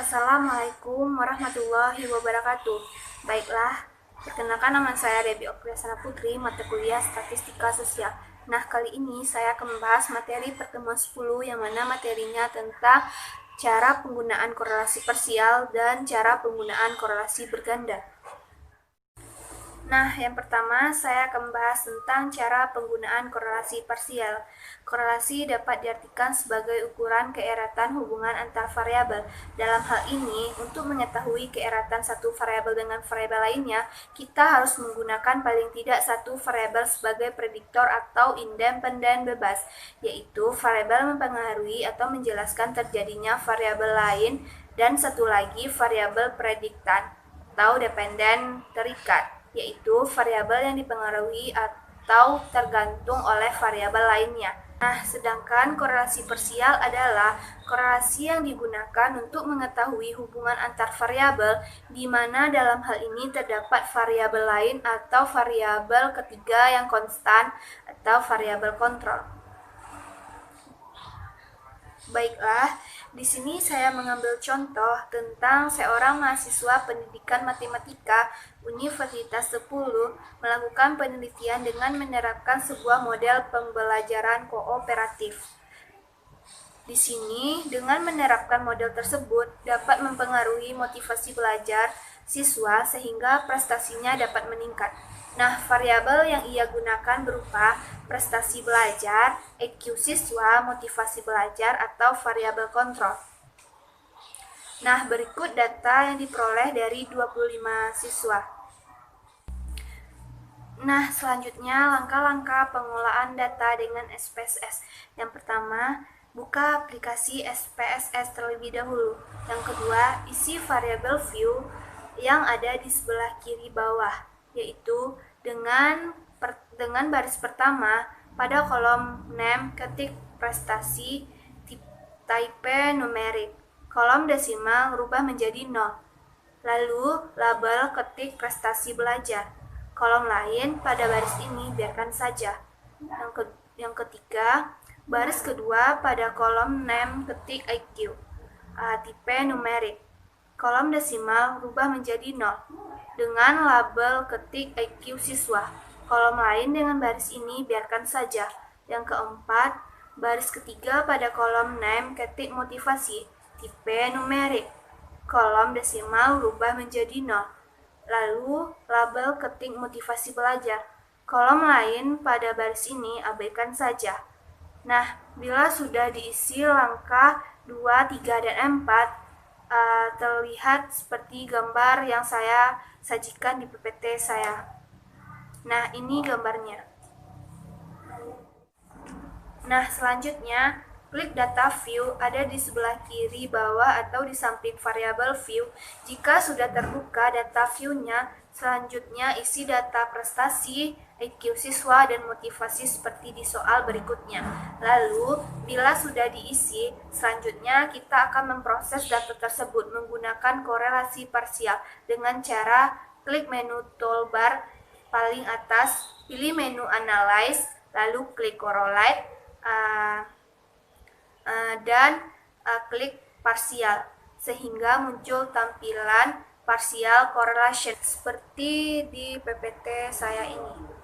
Assalamualaikum warahmatullahi wabarakatuh. Baiklah, perkenalkan nama saya Debbie Okriasana Putri, mata kuliah Statistika Sosial. Nah, kali ini saya akan membahas materi pertemuan 10 yang mana materinya tentang cara penggunaan korelasi parsial dan cara penggunaan korelasi berganda. Nah, yang pertama saya akan membahas tentang cara penggunaan korelasi parsial. Korelasi dapat diartikan sebagai ukuran keeratan hubungan antar variabel. Dalam hal ini, untuk mengetahui keeratan satu variabel dengan variabel lainnya, kita harus menggunakan paling tidak satu variabel sebagai prediktor atau independen bebas, yaitu variabel mempengaruhi atau menjelaskan terjadinya variabel lain, dan satu lagi variabel prediktan atau dependen terikat, yaitu variabel yang dipengaruhi atau tergantung oleh variabel lainnya. Nah, sedangkan korelasi parsial adalah korelasi yang digunakan untuk mengetahui hubungan antar variabel, di mana dalam hal ini terdapat variabel lain atau variabel ketiga yang konstan atau variabel kontrol. Baiklah, di sini saya mengambil contoh tentang seorang mahasiswa pendidikan matematika Universitas 10 melakukan penelitian dengan menerapkan sebuah model pembelajaran kooperatif. Di sini, dengan menerapkan model tersebut dapat mempengaruhi motivasi belajar siswa sehingga prestasinya dapat meningkat. Nah, variabel yang ia gunakan berupa prestasi belajar, IQ siswa, motivasi belajar, atau variabel kontrol. Nah, berikut data yang diperoleh dari 25 siswa. Nah, selanjutnya langkah-langkah pengolahan data dengan SPSS. Yang pertama, buka aplikasi SPSS terlebih dahulu. Yang kedua, isi variabel view yang ada di sebelah kiri bawah, yaitu dengan baris pertama pada kolom name ketik prestasi type numerik, kolom desimal rubah menjadi 0, lalu label ketik prestasi belajar, kolom lain pada baris ini biarkan saja. Yang ketiga, baris kedua pada kolom name ketik IQ type numerik, kolom desimal rubah menjadi 0 dengan label ketik IQ siswa. Kolom lain dengan baris ini biarkan saja. Yang keempat, baris ketiga pada kolom name ketik motivasi tipe numerik, kolom desimal rubah menjadi 0, lalu label ketik motivasi belajar. Kolom lain pada baris ini abaikan saja. Nah, bila sudah diisi langkah 2, 3, dan 4, terlihat seperti gambar yang saya sajikan di PPT saya. Nah, ini gambarnya. Nah, selanjutnya klik data view ada di sebelah kiri bawah atau di samping variabel view. Jika sudah terbuka data view-nya, selanjutnya isi data prestasi, IQ siswa, dan motivasi seperti di soal berikutnya. Lalu, bila sudah diisi, selanjutnya kita akan memproses data tersebut menggunakan korelasi parsial dengan cara klik menu toolbar paling atas, pilih menu Analyze, lalu klik Correlate, dan klik parsial, sehingga muncul tampilan partial correlation seperti di PPT saya ini.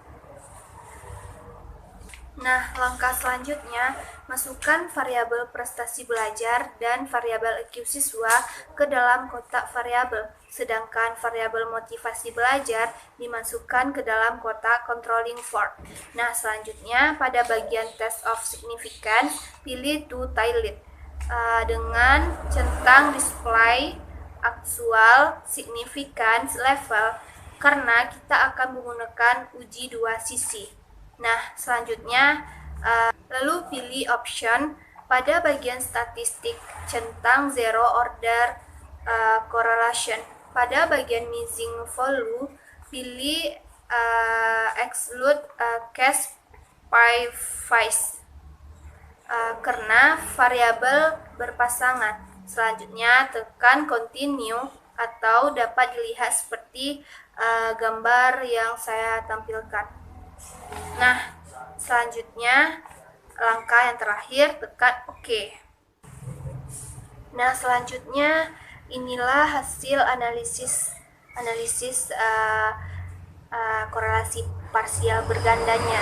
Nah, langkah selanjutnya, masukkan variabel prestasi belajar dan variabel IQ siswa ke dalam kotak variabel, sedangkan variabel motivasi belajar dimasukkan ke dalam kotak controlling for. Nah, selanjutnya pada bagian test of significance, pilih to tilde dengan centang display actual significance level karena kita akan menggunakan uji dua sisi. Nah, selanjutnya lalu pilih option pada bagian statistik centang zero order correlation. Pada bagian missing value pilih exclude case pairs karena variabel berpasangan. Selanjutnya tekan continue atau dapat dilihat seperti gambar yang saya tampilkan. Nah, selanjutnya langkah yang terakhir tekan OK. Nah, selanjutnya inilah hasil analisis korelasi parsial bergandanya.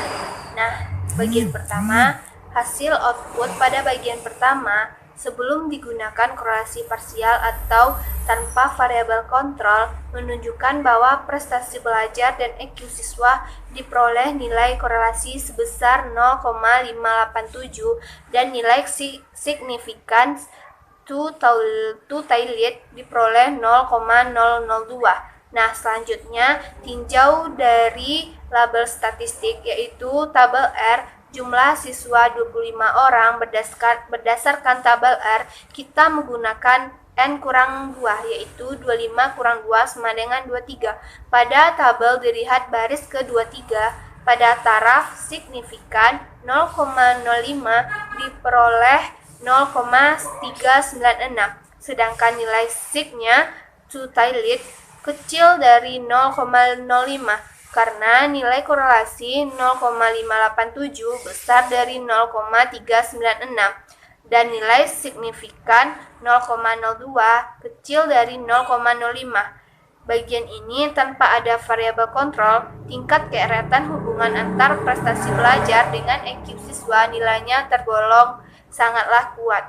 Nah, bagian pertama, hasil output pada bagian pertama sebelum digunakan korelasi parsial atau tanpa variabel kontrol menunjukkan bahwa prestasi belajar dan EQ siswa diperoleh nilai korelasi sebesar 0,587 dan nilai signifikan two-tailed diperoleh 0,002. Nah, selanjutnya tinjau dari label statistik yaitu tabel R, jumlah siswa 25 orang. Berdasarkan tabel R, kita menggunakan N-2 yaitu 25 kurang 2 sama dengan 23. Pada tabel dilihat baris ke-23 pada taraf signifikan 0,05 diperoleh 0,396, sedangkan nilai signya two-tailed kecil dari 0,05 karena nilai korelasi 0,587 besar dari 0,396 dan nilai signifikan 0,02 kecil dari 0,05. Bagian ini tanpa ada variabel kontrol, tingkat keeratan hubungan antar prestasi belajar dengan EQ siswa nilainya tergolong sangatlah kuat.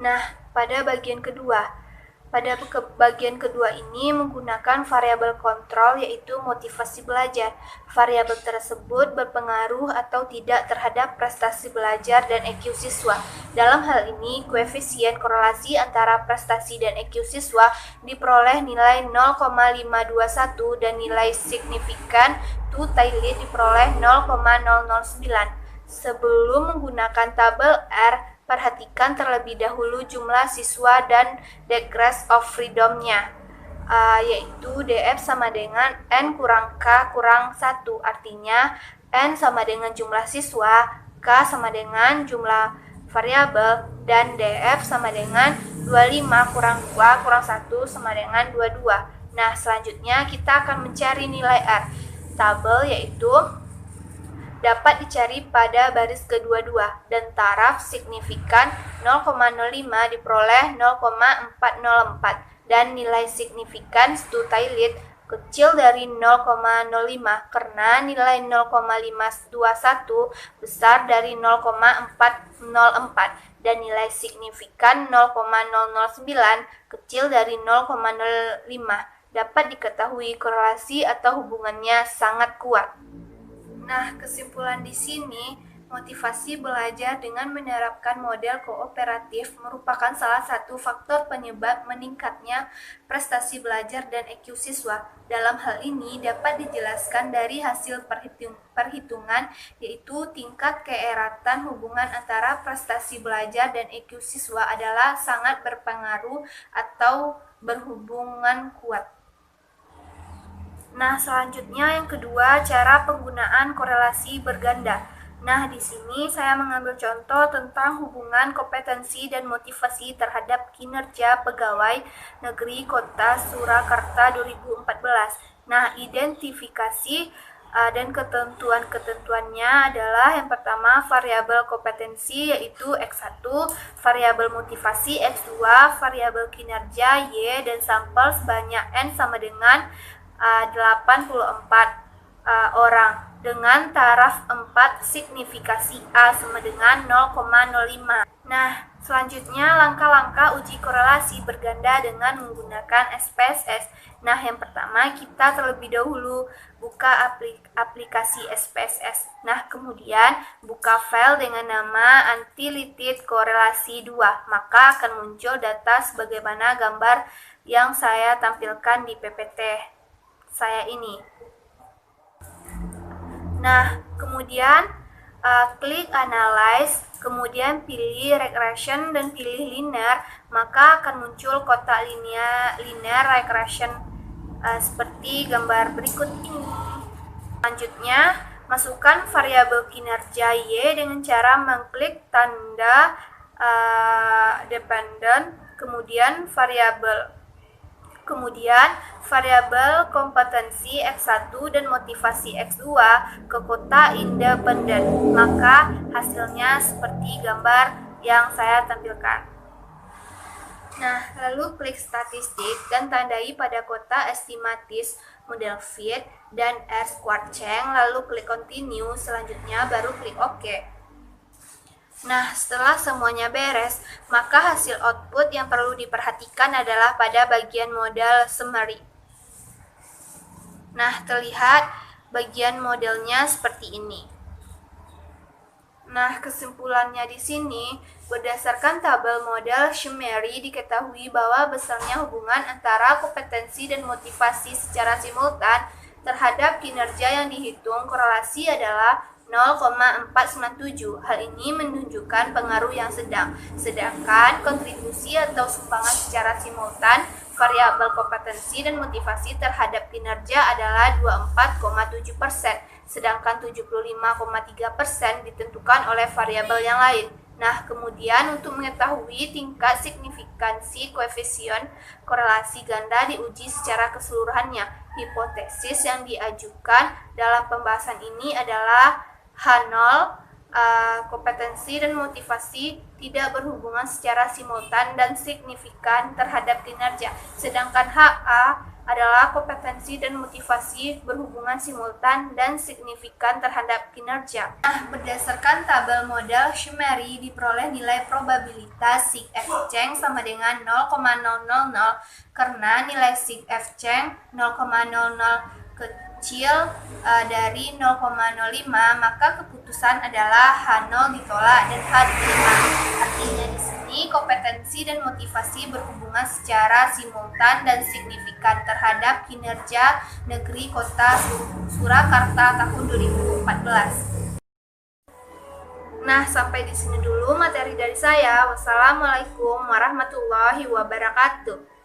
Nah, pada bagian kedua ini menggunakan variabel kontrol yaitu motivasi belajar. Variabel tersebut berpengaruh atau tidak terhadap prestasi belajar dan EQ siswa. Dalam hal ini, koefisien korelasi antara prestasi dan EQ siswa diperoleh nilai 0,521 dan nilai signifikan two-tailed diperoleh 0,009. Sebelum menggunakan tabel R, perhatikan terlebih dahulu jumlah siswa dan degrees of freedom-nya, yaitu DF sama dengan N kurang K kurang 1. Artinya, N sama dengan jumlah siswa, K sama dengan jumlah variabel, dan DF sama dengan 25 kurang 2 kurang 1 sama dengan 22. Nah, selanjutnya kita akan mencari nilai R. Tabel yaitu dapat dicari pada baris ke-22 dan taraf signifikan 0,05 diperoleh 0,404 dan nilai signifikan two-tailed kecil dari 0,05 karena nilai 0,521 besar dari 0,404 dan nilai signifikan 0,009 kecil dari 0,05. Dapat diketahui korelasi atau hubungannya sangat kuat. Nah, kesimpulan di sini, motivasi belajar dengan menerapkan model kooperatif merupakan salah satu faktor penyebab meningkatnya prestasi belajar dan EQ siswa. Dalam hal ini dapat dijelaskan dari hasil perhitungan, yaitu tingkat keeratan hubungan antara prestasi belajar dan EQ siswa adalah sangat berpengaruh atau berhubungan kuat. Nah, selanjutnya yang kedua, cara penggunaan korelasi berganda. Nah, di sini saya mengambil contoh tentang hubungan kompetensi dan motivasi terhadap kinerja pegawai negeri Kota Surakarta 2014. Nah, identifikasi dan ketentuan-ketentuannya adalah yang pertama variabel kompetensi yaitu X1, variabel motivasi X2, variabel kinerja Y, dan sampel sebanyak N sama dengan 84 orang dengan taraf 4 signifikasi A sama dengan 0,05. Nah, selanjutnya langkah-langkah uji korelasi berganda dengan menggunakan SPSS. Nah, yang pertama kita terlebih dahulu buka aplikasi SPSS. Nah, kemudian buka file dengan nama untitled korelasi 2. Maka akan muncul data sebagaimana gambar yang saya tampilkan di PPT saya ini. Nah, kemudian klik analyze, kemudian pilih regression dan pilih linear, maka akan muncul kotak linear regression seperti gambar berikut ini. Selanjutnya, masukkan variabel kinerja Y dengan cara mengklik tanda dependent, kemudian variabel kompetensi X1 dan motivasi X2 ke kotak independen. Maka hasilnya seperti gambar yang saya tampilkan. Nah, lalu klik statistik dan tandai pada kota estimatis, model fit, dan R-Squarcheng, lalu klik continue, selanjutnya baru klik OK. Nah, setelah semuanya beres, maka hasil output yang perlu diperhatikan adalah pada bagian model summary. Nah, terlihat bagian modelnya seperti ini. Nah, kesimpulannya di sini, berdasarkan tabel model summary diketahui bahwa besarnya hubungan antara kompetensi dan motivasi secara simultan terhadap kinerja yang dihitung korelasi adalah 0,497. Hal ini menunjukkan pengaruh yang sedang, sedangkan kontribusi atau sumbangan secara simultan variabel kompetensi dan motivasi terhadap kinerja adalah 24,7%, sedangkan 75,3% ditentukan oleh variabel yang lain. Nah, kemudian untuk mengetahui tingkat signifikansi koefisien korelasi ganda diuji secara keseluruhannya. Hipotesis yang diajukan dalam pembahasan ini adalah H0, kompetensi dan motivasi tidak berhubungan secara simultan dan signifikan terhadap kinerja, sedangkan HA adalah kompetensi dan motivasi berhubungan simultan dan signifikan terhadap kinerja. Nah, berdasarkan tabel model summary diperoleh nilai probabilitas sig F-Cheng sama dengan 0,000 karena nilai sig F-Cheng 0,00 kecil dari 0,05, maka keputusan adalah H0 ditolak dan H diterima. Artinya di sini kompetensi dan motivasi berhubungan secara simultan dan signifikan terhadap kinerja negeri kota Surakarta tahun 2014. Nah, sampai di sini dulu materi dari saya. Wassalamualaikum warahmatullahi wabarakatuh.